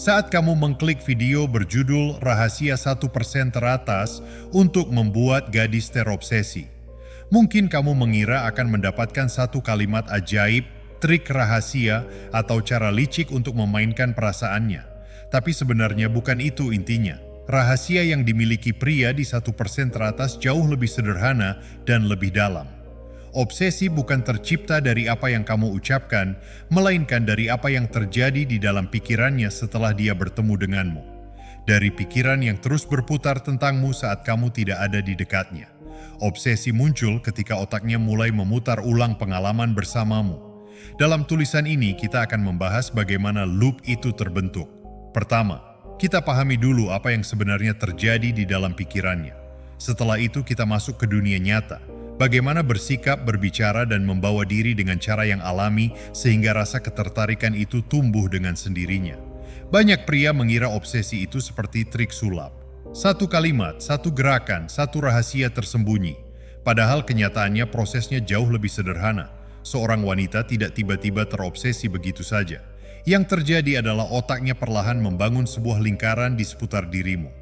Saat kamu mengklik video berjudul Rahasia 1% Teratas untuk membuat gadis terobsesi, mungkin kamu mengira akan mendapatkan satu kalimat ajaib, trik rahasia, atau cara licik untuk memainkan perasaannya. Tapi sebenarnya bukan itu intinya. Rahasia yang dimiliki pria di 1% teratas jauh lebih sederhana dan lebih dalam. Obsesi bukan tercipta dari apa yang kamu ucapkan, melainkan dari apa yang terjadi di dalam pikirannya setelah dia bertemu denganmu. Dari pikiran yang terus berputar tentangmu saat kamu tidak ada di dekatnya. Obsesi muncul ketika otaknya mulai memutar ulang pengalaman bersamamu. Dalam tulisan ini kita akan membahas bagaimana loop itu terbentuk. Pertama, kita pahami dulu apa yang sebenarnya terjadi di dalam pikirannya. Setelah itu kita masuk ke dunia nyata. Bagaimana bersikap, berbicara, dan membawa diri dengan cara yang alami sehingga rasa ketertarikan itu tumbuh dengan sendirinya. Banyak pria mengira obsesi itu seperti trik sulap. Satu kalimat, satu gerakan, satu rahasia tersembunyi. Padahal kenyataannya prosesnya jauh lebih sederhana. Seorang wanita tidak tiba-tiba terobsesi begitu saja. Yang terjadi adalah otaknya perlahan membangun sebuah lingkaran di seputar dirimu.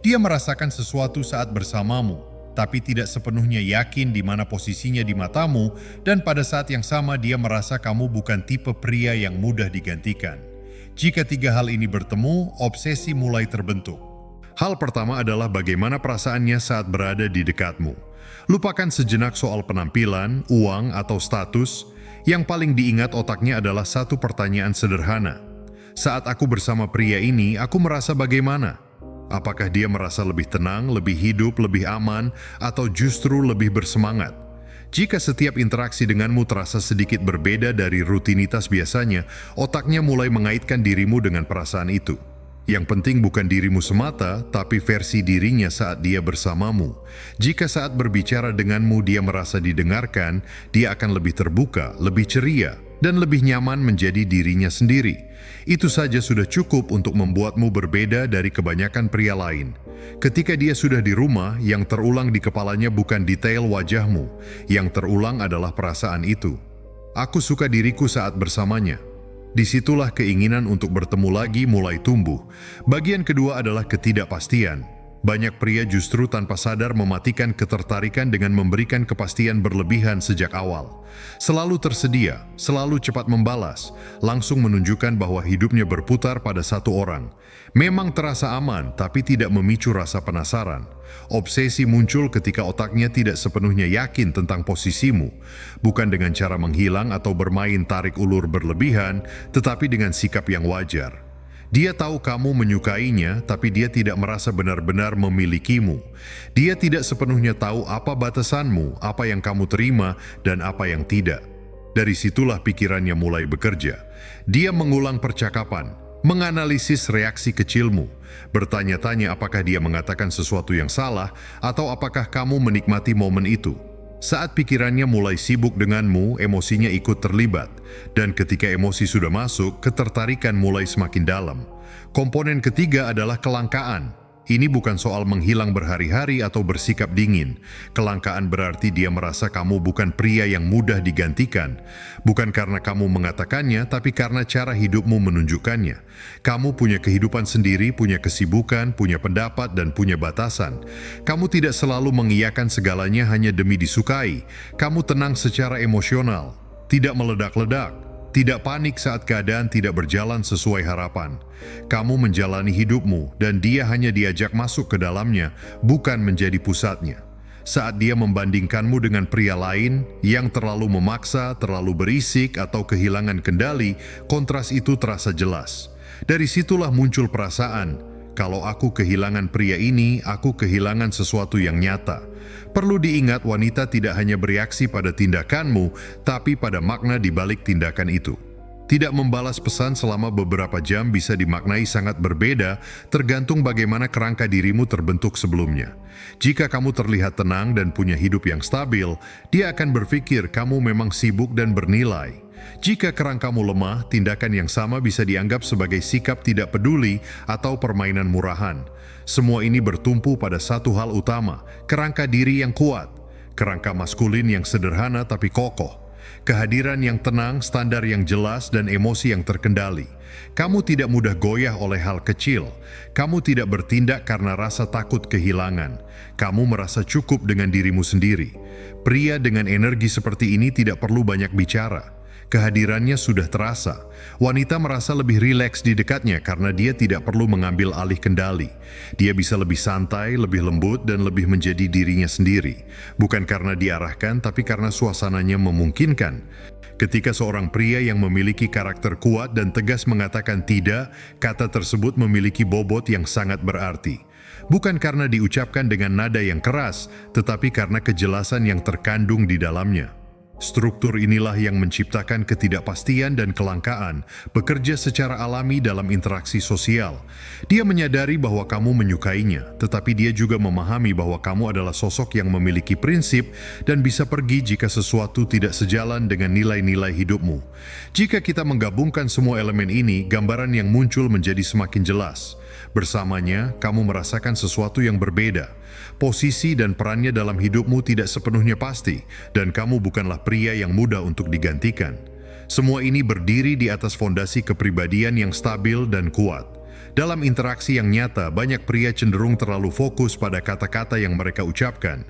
Dia merasakan sesuatu saat bersamamu, tapi tidak sepenuhnya yakin di mana posisinya di matamu, dan pada saat yang sama dia merasa kamu bukan tipe pria yang mudah digantikan. Jika tiga hal ini bertemu, obsesi mulai terbentuk. Hal pertama adalah bagaimana perasaannya saat berada di dekatmu. Lupakan sejenak soal penampilan, uang, atau status. Yang paling diingat otaknya adalah satu pertanyaan sederhana. Saat aku bersama pria ini, aku merasa bagaimana? Apakah dia merasa lebih tenang, lebih hidup, lebih aman, atau justru lebih bersemangat? Jika setiap interaksi denganmu terasa sedikit berbeda dari rutinitas biasanya, otaknya mulai mengaitkan dirimu dengan perasaan itu. Yang penting bukan dirimu semata, tapi versi dirinya saat dia bersamamu. Jika saat berbicara denganmu dia merasa didengarkan, dia akan lebih terbuka, lebih ceria, dan lebih nyaman menjadi dirinya sendiri. Itu saja sudah cukup untuk membuatmu berbeda dari kebanyakan pria lain. Ketika dia sudah di rumah, yang terulang di kepalanya bukan detail wajahmu. Yang terulang adalah perasaan itu. Aku suka diriku saat bersamanya. Disitulah keinginan untuk bertemu lagi mulai tumbuh. Bagian kedua adalah ketidakpastian. Banyak pria justru tanpa sadar mematikan ketertarikan dengan memberikan kepastian berlebihan sejak awal. Selalu tersedia, selalu cepat membalas, langsung menunjukkan bahwa hidupnya berputar pada satu orang. Memang terasa aman, tapi tidak memicu rasa penasaran. Obsesi muncul ketika otaknya tidak sepenuhnya yakin tentang posisimu, bukan dengan cara menghilang atau bermain tarik ulur berlebihan, tetapi dengan sikap yang wajar. Dia tahu kamu menyukainya, tapi dia tidak merasa benar-benar memilikimu. Dia tidak sepenuhnya tahu apa batasanmu, apa yang kamu terima, dan apa yang tidak. Dari situlah pikirannya mulai bekerja. Dia mengulang percakapan, menganalisis reaksi kecilmu, bertanya-tanya apakah dia mengatakan sesuatu yang salah, atau apakah kamu menikmati momen itu. Saat pikirannya mulai sibuk denganmu, emosinya ikut terlibat. Dan ketika emosi sudah masuk, ketertarikan mulai semakin dalam. Komponen ketiga adalah kelangkaan. Ini bukan soal menghilang berhari-hari atau bersikap dingin. Kelangkaan berarti dia merasa kamu bukan pria yang mudah digantikan. Bukan karena kamu mengatakannya, tapi karena cara hidupmu menunjukkannya. Kamu punya kehidupan sendiri, punya kesibukan, punya pendapat, dan punya batasan. Kamu tidak selalu mengiyakan segalanya hanya demi disukai. Kamu tenang secara emosional, tidak meledak-ledak. Tidak panik saat keadaan tidak berjalan sesuai harapan. Kamu menjalani hidupmu dan dia hanya diajak masuk ke dalamnya, bukan menjadi pusatnya. Saat dia membandingkanmu dengan pria lain yang terlalu memaksa, terlalu berisik, atau kehilangan kendali, kontras itu terasa jelas. Dari situlah muncul perasaan, kalau aku kehilangan pria ini, aku kehilangan sesuatu yang nyata. Perlu diingat, wanita tidak hanya bereaksi pada tindakanmu, tapi pada makna di balik tindakan itu. Tidak membalas pesan selama beberapa jam bisa dimaknai sangat berbeda, tergantung bagaimana kerangka dirimu terbentuk sebelumnya. Jika kamu terlihat tenang dan punya hidup yang stabil, dia akan berpikir kamu memang sibuk dan bernilai. Jika kerangkamu lemah, tindakan yang sama bisa dianggap sebagai sikap tidak peduli atau permainan murahan. Semua ini bertumpu pada satu hal utama, kerangka diri yang kuat. Kerangka maskulin yang sederhana tapi kokoh. Kehadiran yang tenang, standar yang jelas, dan emosi yang terkendali. Kamu tidak mudah goyah oleh hal kecil. Kamu tidak bertindak karena rasa takut kehilangan. Kamu merasa cukup dengan dirimu sendiri. Pria dengan energi seperti ini tidak perlu banyak bicara. Kehadirannya sudah terasa. Wanita merasa lebih rileks di dekatnya karena dia tidak perlu mengambil alih kendali. Dia bisa lebih santai, lebih lembut, dan lebih menjadi dirinya sendiri. Bukan karena diarahkan, tapi karena suasananya memungkinkan. Ketika seorang pria yang memiliki karakter kuat dan tegas mengatakan tidak, kata tersebut memiliki bobot yang sangat berarti. Bukan karena diucapkan dengan nada yang keras, tetapi karena kejelasan yang terkandung di dalamnya. Struktur inilah yang menciptakan ketidakpastian dan kelangkaan, bekerja secara alami dalam interaksi sosial. Dia menyadari bahwa kamu menyukainya, tetapi dia juga memahami bahwa kamu adalah sosok yang memiliki prinsip dan bisa pergi jika sesuatu tidak sejalan dengan nilai-nilai hidupmu. Jika kita menggabungkan semua elemen ini, gambaran yang muncul menjadi semakin jelas. Bersamanya, kamu merasakan sesuatu yang berbeda. Posisi dan perannya dalam hidupmu tidak sepenuhnya pasti, dan kamu bukanlah pria yang mudah untuk digantikan. Semua ini berdiri di atas fondasi kepribadian yang stabil dan kuat. Dalam interaksi yang nyata, banyak pria cenderung terlalu fokus pada kata-kata yang mereka ucapkan.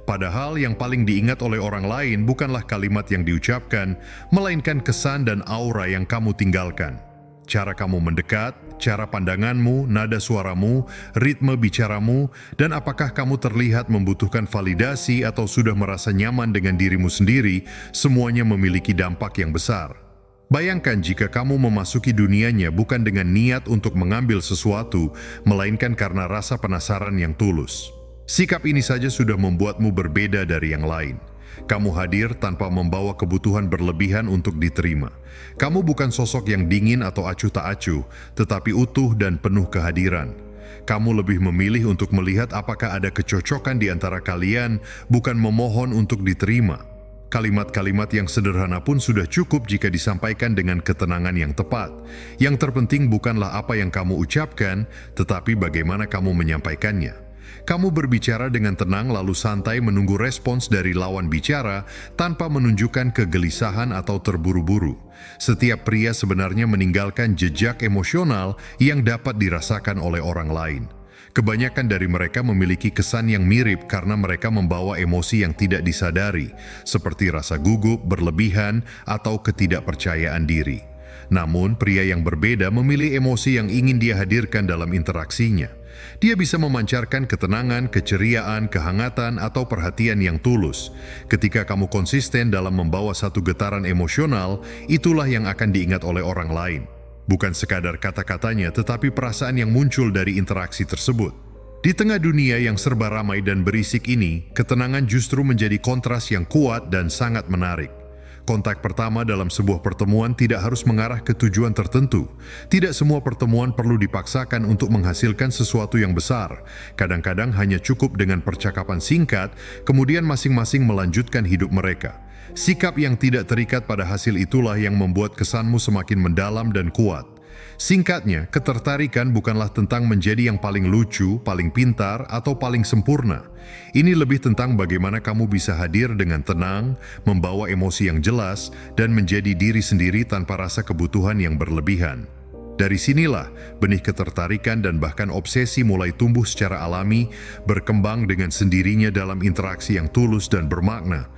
Padahal yang paling diingat oleh orang lain bukanlah kalimat yang diucapkan, melainkan kesan dan aura yang kamu tinggalkan. Cara kamu mendekat, cara pandanganmu, nada suaramu, ritme bicaramu, dan apakah kamu terlihat membutuhkan validasi atau sudah merasa nyaman dengan dirimu sendiri, semuanya memiliki dampak yang besar. Bayangkan jika kamu memasuki dunianya bukan dengan niat untuk mengambil sesuatu, melainkan karena rasa penasaran yang tulus. Sikap ini saja sudah membuatmu berbeda dari yang lain. Kamu hadir tanpa membawa kebutuhan berlebihan untuk diterima. Kamu bukan sosok yang dingin atau acuh tak acuh, tetapi utuh dan penuh kehadiran. Kamu lebih memilih untuk melihat apakah ada kecocokan di antara kalian, bukan memohon untuk diterima. Kalimat-kalimat yang sederhana pun sudah cukup jika disampaikan dengan ketenangan yang tepat. Yang terpenting bukanlah apa yang kamu ucapkan, tetapi bagaimana kamu menyampaikannya. Kamu berbicara dengan tenang lalu santai menunggu respons dari lawan bicara tanpa menunjukkan kegelisahan atau terburu-buru. Setiap pria sebenarnya meninggalkan jejak emosional yang dapat dirasakan oleh orang lain. Kebanyakan dari mereka memiliki kesan yang mirip karena mereka membawa emosi yang tidak disadari, seperti rasa gugup, berlebihan, atau ketidakpercayaan diri. Namun, pria yang berbeda memilih emosi yang ingin dia hadirkan dalam interaksinya. Dia bisa memancarkan ketenangan, keceriaan, kehangatan, atau perhatian yang tulus. Ketika kamu konsisten dalam membawa satu getaran emosional, itulah yang akan diingat oleh orang lain. Bukan sekadar kata-katanya, tetapi perasaan yang muncul dari interaksi tersebut. Di tengah dunia yang serba ramai dan berisik ini, ketenangan justru menjadi kontras yang kuat dan sangat menarik. Kontak pertama dalam sebuah pertemuan tidak harus mengarah ke tujuan tertentu. Tidak semua pertemuan perlu dipaksakan untuk menghasilkan sesuatu yang besar. Kadang-kadang hanya cukup dengan percakapan singkat, kemudian masing-masing melanjutkan hidup mereka. Sikap yang tidak terikat pada hasil itulah yang membuat kesanmu semakin mendalam dan kuat. Singkatnya, ketertarikan bukanlah tentang menjadi yang paling lucu, paling pintar, atau paling sempurna. Ini lebih tentang bagaimana kamu bisa hadir dengan tenang, membawa emosi yang jelas, dan menjadi diri sendiri tanpa rasa kebutuhan yang berlebihan. Dari sinilah, benih ketertarikan dan bahkan obsesi mulai tumbuh secara alami, berkembang dengan sendirinya dalam interaksi yang tulus dan bermakna.